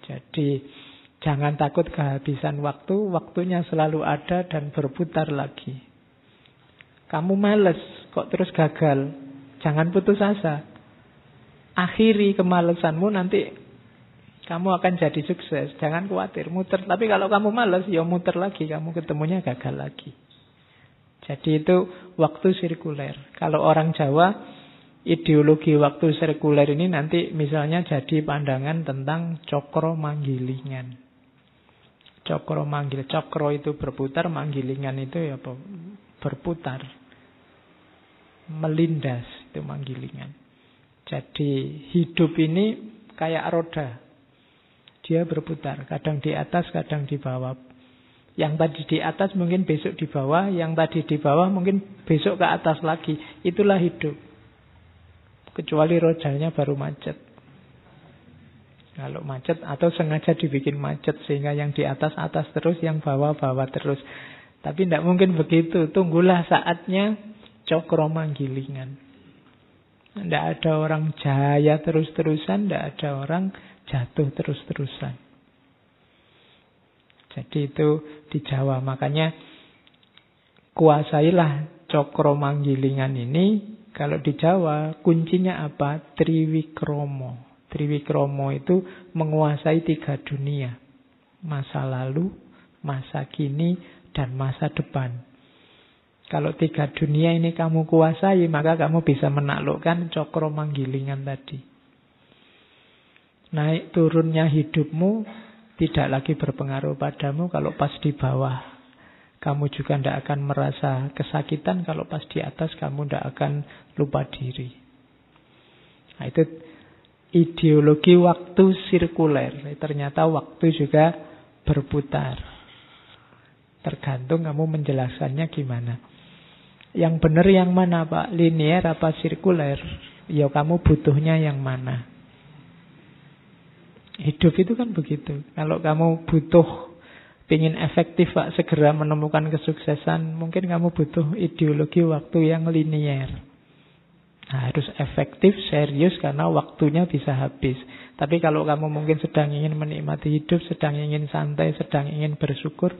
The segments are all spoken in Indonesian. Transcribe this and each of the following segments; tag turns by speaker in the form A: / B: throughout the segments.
A: Jadi jangan takut kehabisan waktu, waktunya selalu ada dan berputar lagi. Kamu males, kok terus gagal? Jangan putus asa. Akhiri kemalesanmu, nanti kamu akan jadi sukses. Jangan khawatir, muter. Tapi kalau kamu males, ya muter lagi, kamu ketemunya gagal lagi. Jadi itu waktu sirkuler. Kalau orang Jawa, ideologi waktu sirkuler ini nanti misalnya jadi pandangan tentang cokro manggilingan. Cokro manggil, cokro itu berputar, manggilingan itu ya berputar. Melindas, itu manggilingan. Jadi hidup ini kayak roda. Dia berputar, kadang di atas, kadang di bawah. Yang tadi di atas mungkin besok di bawah, yang tadi di bawah mungkin besok ke atas lagi. Itulah hidup. Kecuali rodanya baru macet. Kalau macet atau sengaja dibikin macet sehingga yang di atas terus, yang bawah terus. Tapi tidak mungkin begitu. Tunggulah saatnya cokro manggilingan. Tidak ada orang jaya terus-terusan, tidak ada orang jatuh terus-terusan. Jadi itu di Jawa. Makanya kuasailah cokro manggilingan ini. Kalau di Jawa kuncinya apa? Triwikromo. Triwikromo itu menguasai 3 dunia. Masa lalu, masa kini, dan masa depan. Kalau 3 dunia ini kamu kuasai, maka kamu bisa menaklukkan cokro manggilingan tadi. Naik turunnya hidupmu tidak lagi berpengaruh padamu kalau pas di bawah. Kamu juga tidak akan merasa kesakitan. Kalau pas di atas kamu tidak akan lupa diri. Nah, itu ideologi waktu sirkuler. Ternyata waktu juga berputar. Tergantung kamu menjelaskannya gimana. Yang benar yang mana, Pak? Linear apa sirkuler? Ya kamu butuhnya yang mana? Hidup itu kan begitu. Kalau kamu butuh, ingin efektif, Pak, segera menemukan kesuksesan, mungkin kamu butuh ideologi waktu yang linear. Nah, harus efektif, serius, karena waktunya bisa habis. Tapi kalau kamu mungkin sedang ingin menikmati hidup, sedang ingin santai, sedang ingin bersyukur,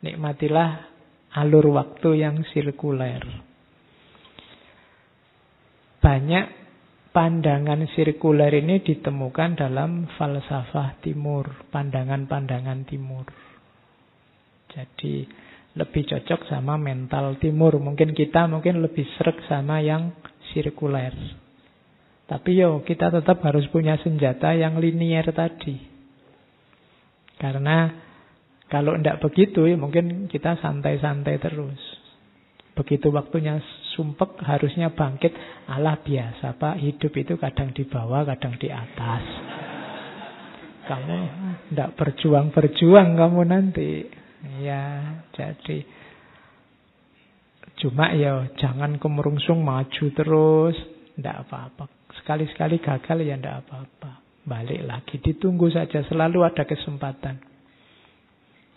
A: nikmatilah alur waktu yang sirkuler. Banyak pandangan sirkuler ini ditemukan dalam falsafah timur, pandangan-pandangan timur. Jadi lebih cocok sama mental timur. Mungkin kita lebih sreg sama yang sirkuler. Tapi kita tetap harus punya senjata yang linear tadi. Karena kalau tidak begitu, mungkin kita santai-santai terus. Begitu waktunya sumpek, harusnya bangkit. Alah biasa, Pak, hidup itu kadang di bawah, kadang di atas. Kamu tidak berjuang-berjuang kamu nanti. Ya, jadi cuma jangan kemerungsung maju terus. Tidak apa-apa. Sekali-sekali gagal ya tidak apa-apa. Balik lagi, ditunggu saja. Selalu ada kesempatan.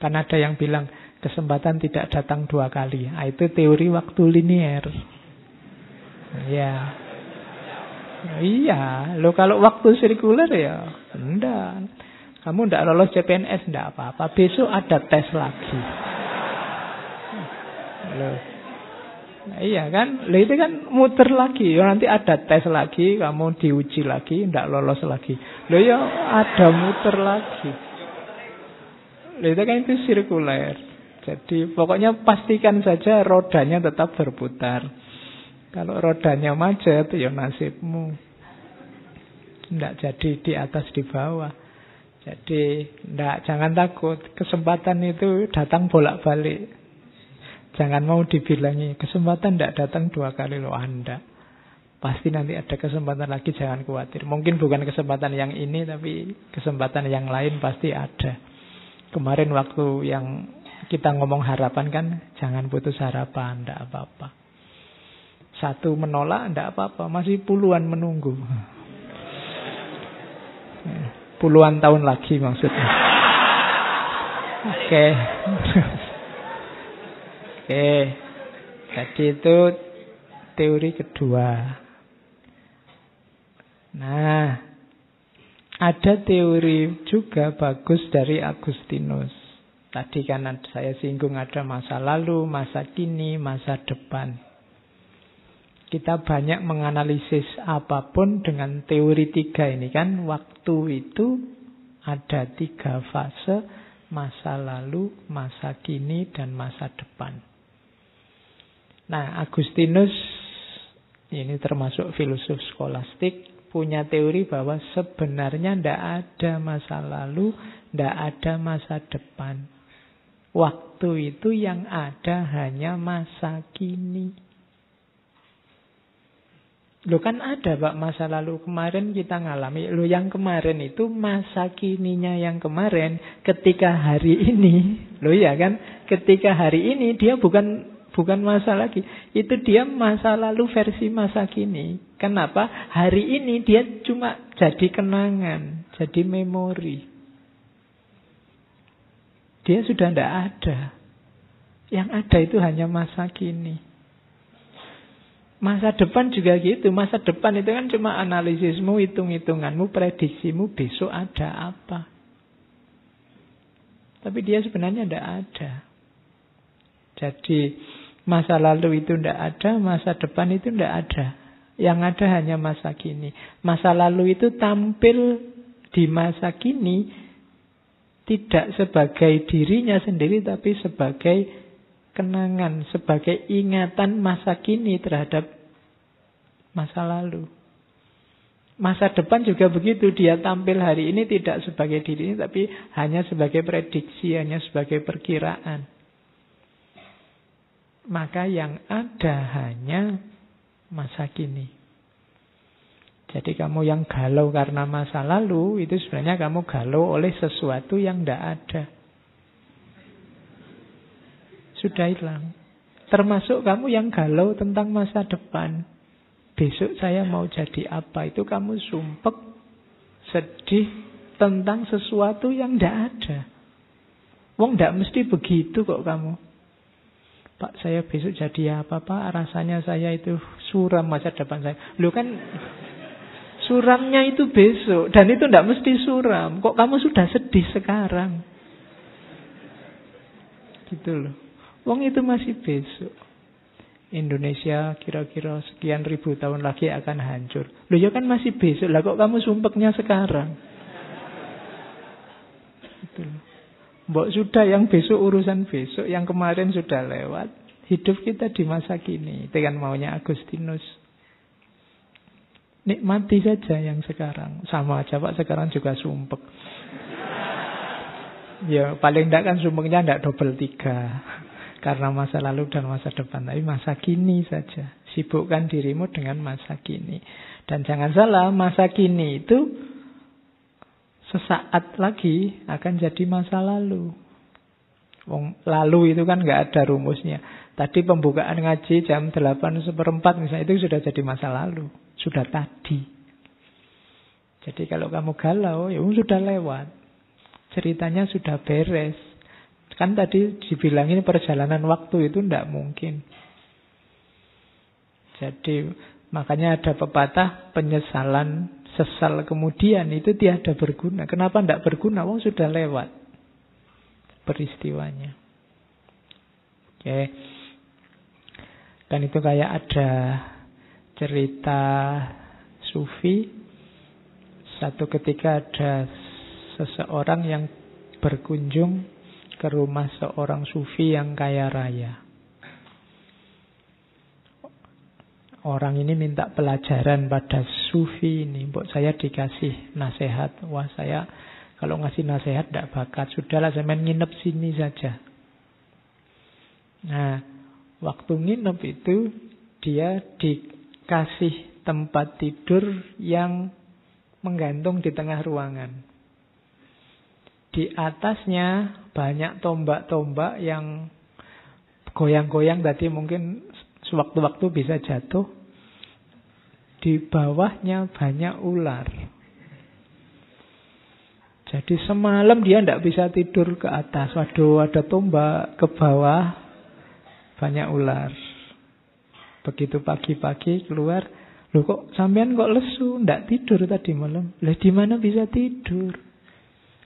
A: Kan ada yang bilang kesempatan tidak datang 2 kali. Nah, itu teori waktu linear. Ya. Iya, kalau waktu sirkuler ya enggak. Kamu enggak lolos CPNS enggak apa-apa. Besok ada tes lagi. Loh. Nah, iya kan? Itu kan muter lagi. Nanti ada tes lagi, kamu diuji lagi, enggak lolos lagi. Ya ada muter lagi. Itu kan itu sirkuler. Jadi pokoknya pastikan saja rodanya tetap berputar. Kalau rodanya macet, ya nasibmu. Tidak jadi di atas di bawah. Jadi jangan takut. Kesempatan itu datang bolak-balik. Jangan mau dibilangi kesempatan tidak datang 2 kali loh Anda. Pasti nanti ada kesempatan lagi, jangan khawatir. Mungkin bukan kesempatan yang ini, tapi kesempatan yang lain pasti ada. Kemarin waktu yang kita ngomong harapan kan, jangan putus harapan, tidak apa-apa. 1 menolak, tidak apa-apa, masih puluhan menunggu. Puluhan tahun lagi maksudnya. Oke. Oke. Jadi itu teori kedua. Nah, Ada teori juga bagus dari Agustinus. Tadi kan saya singgung ada masa lalu, masa kini, masa depan. Kita banyak menganalisis apapun dengan teori 3 ini kan. Waktu itu ada 3 fase, masa lalu, masa kini, dan masa depan. Nah, Agustinus, ini termasuk filosof skolastik, punya teori bahwa sebenarnya tidak ada masa lalu, tidak ada masa depan. Waktu itu yang ada hanya masa kini. Loh kan ada Pak masa lalu, kemarin kita ngalami. Loh yang kemarin itu masa kininya yang kemarin ketika hari ini. Loh ya kan, ketika hari ini dia bukan masa lagi. Itu dia masa lalu versi masa kini. Kenapa? Hari ini dia cuma jadi kenangan, jadi memori. Dia sudah tidak ada. Yang ada itu hanya masa kini. Masa depan juga gitu. Masa depan itu kan cuma analisismu, hitung-hitunganmu, prediksimu besok ada apa. Tapi dia sebenarnya tidak ada. Jadi masa lalu itu tidak ada, masa depan itu tidak ada. Yang ada hanya masa kini. Masa lalu itu tampil di masa kini tidak sebagai dirinya sendiri, tapi sebagai kenangan, sebagai ingatan masa kini terhadap masa lalu. Masa depan juga begitu, dia tampil hari ini tidak sebagai dirinya, tapi hanya sebagai prediksi, hanya sebagai perkiraan. Maka yang ada hanya masa kini. Jadi kamu yang galau karena masa lalu, itu sebenarnya kamu galau oleh sesuatu yang tidak ada. Sudah hilang. Termasuk kamu yang galau tentang masa depan. Besok saya mau jadi apa? Itu kamu sumpek, sedih tentang sesuatu yang tidak ada. Wong tidak mesti begitu kok kamu. Pak, saya besok jadi apa Pak? Rasanya saya itu suram masa depan saya. Loh kan suramnya itu besok. Dan itu tidak mesti suram. Kok kamu sudah sedih sekarang? Gitu loh. Wong itu masih besok. Indonesia kira-kira sekian ribu tahun lagi akan hancur. Loh ya kan masih besok. Lah kok kamu sumpeknya sekarang? Gitu loh. Mbok sudah yang besok urusan besok. Yang kemarin sudah lewat. Hidup kita di masa kini. Itu kan maunya Agustinus. Nikmati saja yang sekarang. Sama aja Pak, sekarang juga sumpek. Ya paling tidak kan sumpeknya tidak double 3. Karena masa lalu dan masa depan. Tapi masa kini saja. Sibukkan dirimu dengan masa kini. Dan jangan salah, masa kini itu sesaat lagi akan jadi masa lalu. Lalu itu kan nggak ada rumusnya. Tadi pembukaan ngaji jam 8:04 misalnya, itu sudah jadi masa lalu. Sudah tadi. Jadi kalau kamu galau, ya sudah lewat. Ceritanya sudah beres. Kan tadi dibilangin perjalanan waktu itu tidak mungkin. Jadi makanya ada pepatah, penyesalan sesal kemudian itu tiada berguna. Kenapa tidak berguna? Wong sudah lewat peristiwanya. Oke. Dan itu kayak ada cerita sufi. Satu ketika ada seseorang yang berkunjung ke rumah seorang sufi yang kaya raya. Orang ini minta pelajaran pada sufi ini. Mbok saya dikasih nasihat. Wah saya kalau ngasih nasihat tidak bakat. Sudahlah saya main nginep sini saja. Nah waktu nginep itu dia dikasih tempat tidur yang menggantung di tengah ruangan. Di atasnya banyak tombak-tombak yang goyang-goyang tadi mungkin sewaktu-waktu bisa jatuh. Di bawahnya banyak ular. Jadi semalam dia tidak bisa tidur ke atas. Waduh, ada tombak ke bawah, banyak ular. Begitu pagi-pagi keluar, Loh kok sampean kok lesu, ndak tidur tadi malam? Lah di mana bisa tidur?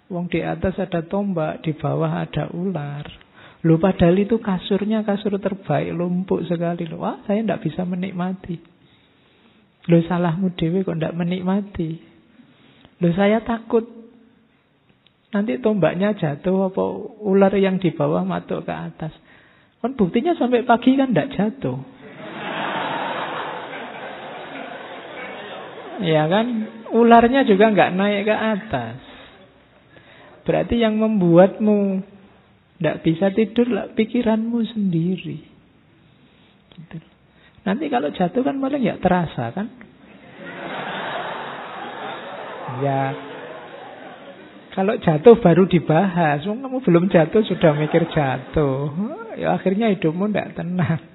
A: Wong di atas ada tombak, di bawah ada ular. Loh padahal itu kasurnya kasur terbaik, lumpuk sekali. Loh, wah saya ndak bisa menikmati. Loh salahmu dewe kok ndak menikmati. Loh saya takut nanti tombaknya jatuh apa ular yang di bawah matuk ke atas. Kan buktinya sampai pagi kan ndak jatuh. Ya kan, ularnya juga nggak naik ke atas. Berarti yang membuatmu nggak bisa tidur lah pikiranmu sendiri. Gitu. Nanti kalau jatuh kan malah nggak terasa kan? Ya, kalau jatuh baru dibahas. Kamu belum jatuh sudah mikir jatuh. Ya akhirnya hidupmu nggak tenang.